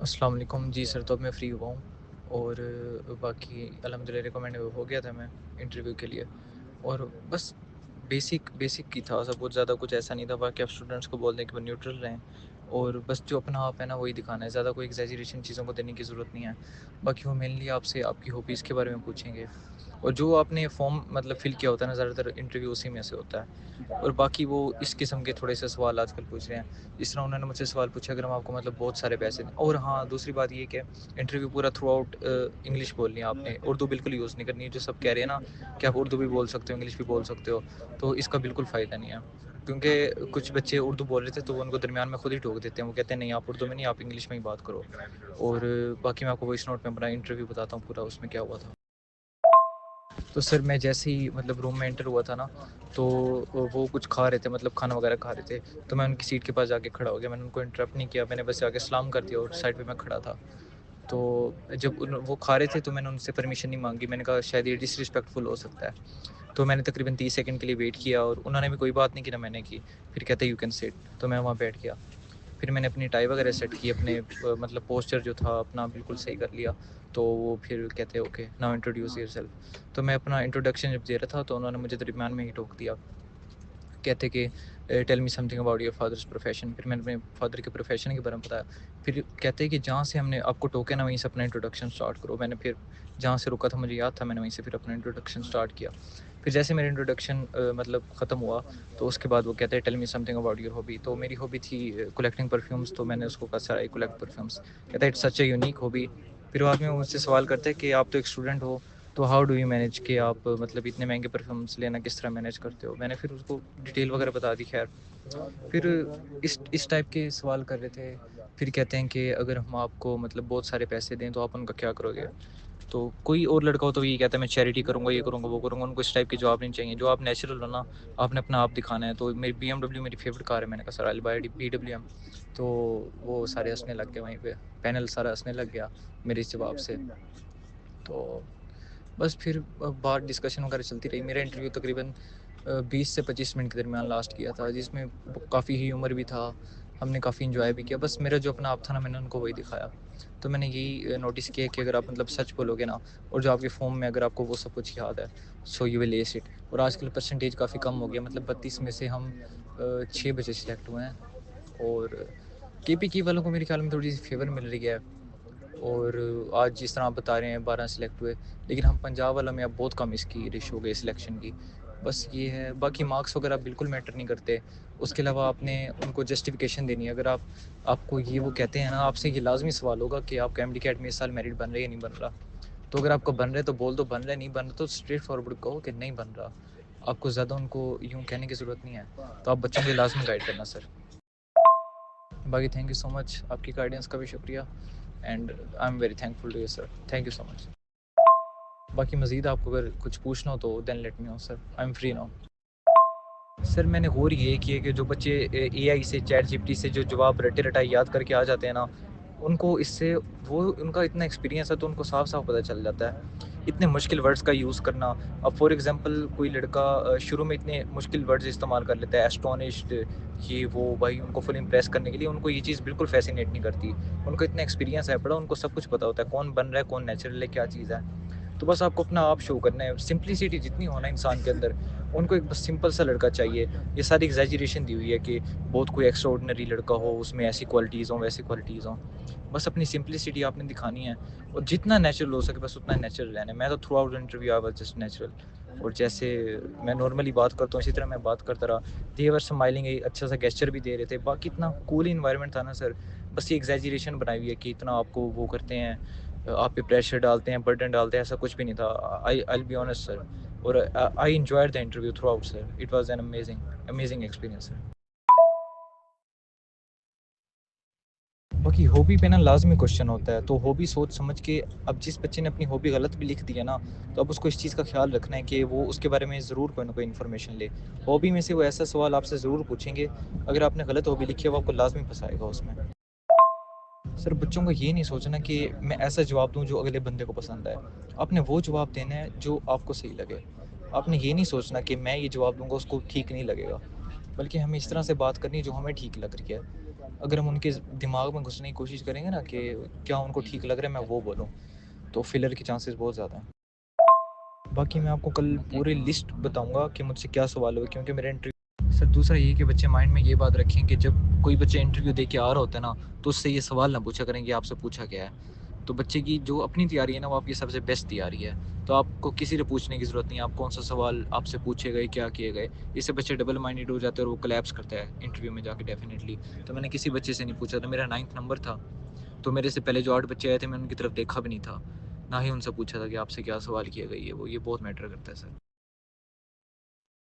अस्सलाम वालेकुम जी सर। तो अब मैं फ़्री हुआ हूँ और बाकी अल्हम्दुलिल्लाह रिकमेंड हो गया था मैं इंटरव्यू के लिए। और बस बेसिक बेसिक ही था, सब बहुत ज़्यादा कुछ ऐसा नहीं था। बाकी आप स्टूडेंट्स को बोल दें कि वो न्यूट्रल रहें और बस जो अपना आप है ना वही दिखाना है, ज़्यादा कोई एग्जैजरेशन चीज़ों को देने की ज़रूरत नहीं है। बाकी वो मेनली आपसे आपकी हॉबीज़ के बारे में पूछेंगे और जो आपने फॉर्म मतलब फ़िल किया होता है ना, ज़्यादातर इंटरव्यू उसी में से होता है। और बाकी वो इस किस्म के थोड़े से सवाल आजकल पूछ रहे हैं। जिस तरह उन्होंने मुझसे सवाल पूछा, अगर हम आपको मतलब बहुत सारे पैसे दें। और हाँ, दूसरी बात ये कि इंटरव्यू पूरा थ्रू आउट इंग्लिश बोलनी है आपने, उर्दू बिल्कुल यूज़ नहीं करनी है। जो सब कह रहे हैं ना कि आप उर्दू भी बोल सकते हो, इंग्लिश भी बोल सकते हो, तो इसका बिल्कुल फ़ायदा नहीं है। क्योंकि कुछ बच्चे उर्दू बोल रहे थे तो वो उनको दरमियान में खुद ही टोक देते हैं। वो कहते हैं नहीं, आप उर्दू में नहीं, आप इंग्लिश में ही बात करो। और बाकी मैं आपको वॉइस नोट में अपना इंटरव्यू बताता हूँ पूरा, उसमें क्या हुआ था। तो सर मैं जैसे ही मतलब रूम में एंटर हुआ था ना, तो वो कुछ खा रहे थे, मतलब खाना वगैरह खा रहे थे। तो मैं उनकी सीट के पास जाके खड़ा हो गया। मैंने उनको इंटरप्ट नहीं किया, मैंने बस आके सलाम कर दिया और साइड पे मैं खड़ा था। तो जब वो खा रहे थे तो मैंने उनसे परमिशन नहीं मांगी। मैंने कहा शायद ये डिसरिस्पेक्टफुल हो सकता है। तो मैंने तकरीबन 30 सेकंड के लिए वेट किया और उन्होंने भी कोई बात नहीं की, ना मैंने की। फिर कहते यू कैन सिट, तो मैं वहाँ बैठ गया। फिर मैंने अपनी टाई वगैरह सेट की, अपने मतलब पोस्चर जो था अपना बिल्कुल सही कर लिया। तो वो फिर कहते ओके नाउ इंट्रोड्यूस योरसेल्फ। तो मैं अपना इंट्रोडक्शन जब दे रहा था तो उन्होंने मुझे दरमियान में ही टोक दिया। कहते कि tell me something about your father's profession. फिर मैंने अपने फादर के प्रोफेशन के बारे में बताया। फिर कहते हैं कि जहाँ से हमने आपको टोके ना वहीं से अपना इंट्रोडक्शन स्टार्ट करो। मैंने फिर जहाँ से रुका था मुझे याद था, मैंने वहीं से फिर अपना इंट्रोडक्शन स्टार्ट किया। फिर जैसे मेरा इंट्रोडक्शन मतलब ख़त्म हुआ तो उसके बाद वो कहते हैं tell me something about your hobby. तो मेरी हॉबी थी कलेक्टिंग परफ्यूम्स। तो मैंने उसको कहा सर आई कलेक्ट परफ्यूम्स। कहता है it's such a unique hobby. फिर बाद में वो मुझसे सवाल करते हैं कि आप तो एक स्टूडेंट हो, तो हाउ डू यू मैनेज कि आप मतलब इतने महंगे परफ्यूम्स लेना किस तरह मैनेज करते हो। मैंने फिर उसको डिटेल वगैरह बता दी। खैर फिर इस टाइप के सवाल कर रहे थे। फिर कहते हैं कि अगर हम आपको मतलब बहुत सारे पैसे दें तो आप उनका क्या करोगे। तो कोई और लड़का हो तो ये कहता है मैं चैरिटी करूँगा, ये करूँगा, वो करूँगा। उनको इस टाइप के जवाब नहीं चाहिए, जो आप नेचुरल हो ना, आपने अपना आप दिखाना है। तो मेरी BMW मेरी फेवरेट कार है। मैंने कहा सर आई बाय BWM। तो वो सारे हंसने लग गए, वहीं पे पैनल सारा हंसने लग गया मेरे इस जवाब से। तो बस फिर बात डिस्कशन वगैरह चलती रही। मेरा इंटरव्यू तकरीबन 20 से 25 मिनट के दरमियान लास्ट किया था, जिसमें काफ़ी ह्यूमर भी था। हमने काफ़ी इन्जॉय भी किया। बस मेरा जो अपना आप था ना, मैंने उनको वही दिखाया। तो मैंने यही नोटिस किया कि अगर आप मतलब सच बोलोगे ना, और जो आपके फॉर्म में अगर आपको वो सब कुछ याद है, so you will S it. और आजकल परसेंटेज काफ़ी कम हो गया, मतलब 32 में से हम 6 बजे सिलेक्ट हुए हैं। और KPK वालों को मेरे ख्याल में थोड़ी सी फेवर मिल रही है। और आज जिस तरह आप बता रहे हैं 12 सिलेक्ट हुए, लेकिन हम पंजाब वाला में अब बहुत कम इसकी रेश हो गई सिलेक्शन की। बस ये है, बाकी मार्क्स वगैरह बिल्कुल मैटर नहीं करते। उसके अलावा आपने उनको जस्टिफिकेशन देनी है। अगर आपको ये वो कहते हैं ना, आपसे ये लाजमी सवाल होगा कि आपका MD कैट में इस साल मेरिट बन रहा है या नहीं बन रहा। तो अगर आपको बन रहा है तो बोल दो, बन रहा है, नहीं बन रहा तो स्ट्रेट फॉरवर्ड कहो कि नहीं बन रहा। आपको ज़्यादा उनको यूँ कहने की ज़रूरत नहीं है। तो आप बच्चों को लाजमी गाइड करना सर। बाकी थैंक यू सो मच, आपकी गाइडेंस का भी शुक्रिया। And I am very thankful to you sir, thank you so much. बाकी मज़ीद आपको अगर कुछ पूछना हो तो then let me know sir, I am free now. Sir मैंने गौर ये किया कि जो बच्चे AI से ChatGPT से जो जवाब रटे रटाई याद करके आ जाते हैं ना, उनको इससे वो उनका इतना एक्सपीरियंस है तो उनको साफ साफ पता चल जाता है इतने मुश्किल वर्ड्स का यूज़ करना। अब फॉर एग्जांपल कोई लड़का शुरू में इतने मुश्किल वर्ड्स इस्तेमाल कर लेता है, एस्टोनिश्ड, ये वो, भाई उनको फुल इम्प्रेस करने के लिए उनको ये चीज़ बिल्कुल फैसिनेट नहीं करती। उनको इतना एक्सपीरियंस है पड़ा, उनको सब कुछ पता होता है कौन बन रहा है, कौन नेचुरल है, क्या चीज़ है। तो बस आपको अपना आप शो करना है, सिंप्लिसिटी जितनी हो ना इंसान के अंदर। उनको एक बस सिंपल सा लड़का चाहिए। ये सारी एग्जैजरेशन दी हुई है कि बहुत कोई एक्स्ट्रा ऑर्डिनरी लड़का हो, उसमें ऐसी क्वालिटीज़ हों, वैसी क्वालिटीज़ हों। बस अपनी सिंप्लिसिटी आपने दिखानी है और जितना नेचुरल हो सके बस उतना नेचुरल रहना है। मैं तो through out interview I was just natural. और जैसे मैं नॉर्मली बात करता हूँ इसी तरह मैं बात करता रहा। दे वर स्माइलिंग, एक अच्छा सा गेस्चर भी दे रहे थे। बाकी इतना कूल इन्वायरमेंट था ना सर। बस ये एग्जैजरेशन बनाई हुई है कि इतना आपको वो करते हैं, आप पे प्रेशर डालते हैं, बर्डन डालते हैं, ऐसा कुछ भी नहीं था। I will be honest sir. और I enjoyed the interview throughout sir. It was an amazing amazing experience sir. बाकी हॉबी पे ना लाजमी क्वेश्चन होता है, तो हॉबी सोच समझ के, अब जिस बच्चे ने अपनी हॉबी गलत भी लिख दी है ना, तो अब उसको इस चीज़ का ख्याल रखना है कि वो उसके बारे में ज़रूर कोई ना कोई इन्फॉर्मेशन ले। हॉबी में से वो ऐसा सवाल आपसे ज़रूर पूछेंगे। अगर आपने गलत हॉबी लिखी है वो आपको लाजमी फंसाएगा उसमें। सर बच्चों को ये नहीं सोचना कि मैं ऐसा जवाब दूं जो अगले बंदे को पसंद आए। आपने वो जवाब देना है जो आपको सही लगे। आपने ये नहीं सोचना कि मैं ये जवाब दूंगा उसको ठीक नहीं लगेगा, बल्कि हमें इस तरह से बात करनी है जो हमें ठीक लग रही है। अगर हम उनके दिमाग में घुसने की कोशिश करेंगे ना कि क्या उनको ठीक लग रहा है मैं वो बोलूँ, तो फेलियर के चांसेस बहुत ज़्यादा हैं। बाकी मैं आपको कल पूरी लिस्ट बताऊंगा कि मुझसे क्या सवाल हुए, क्योंकि मेरा इंटरव्यू सर दूसरा ये कि बच्चे माइंड में ये बात रखें कि जब कोई बच्चे इंटरव्यू दे के आ रहा होता है ना, तो उससे ये सवाल ना पूछा करें कि आपसे पूछा क्या है। तो बच्चे की जो अपनी तैयारी है ना, वो आपकी सबसे बेस्ट तैयारी है। तो आपको किसी से पूछने की ज़रूरत नहीं है आप कौन सा सवाल आपसे पूछे गए, क्या किए गए। इससे बच्चे डबल माइंडेड हो जाते हैं और वो कोलैप्स करता है इंटरव्यू में जाके डेफिनेटली। तो मैंने किसी बच्चे से नहीं पूछा था, मेरा 9th नंबर था, तो मेरे से पहले जो 8 बच्चे आए थे, मैंने उनकी तरफ देखा भी नहीं था, ना ही उनसे पूछा था कि आपसे क्या सवाल किए गए, ये वो, ये बहुत मैटर करता है सर।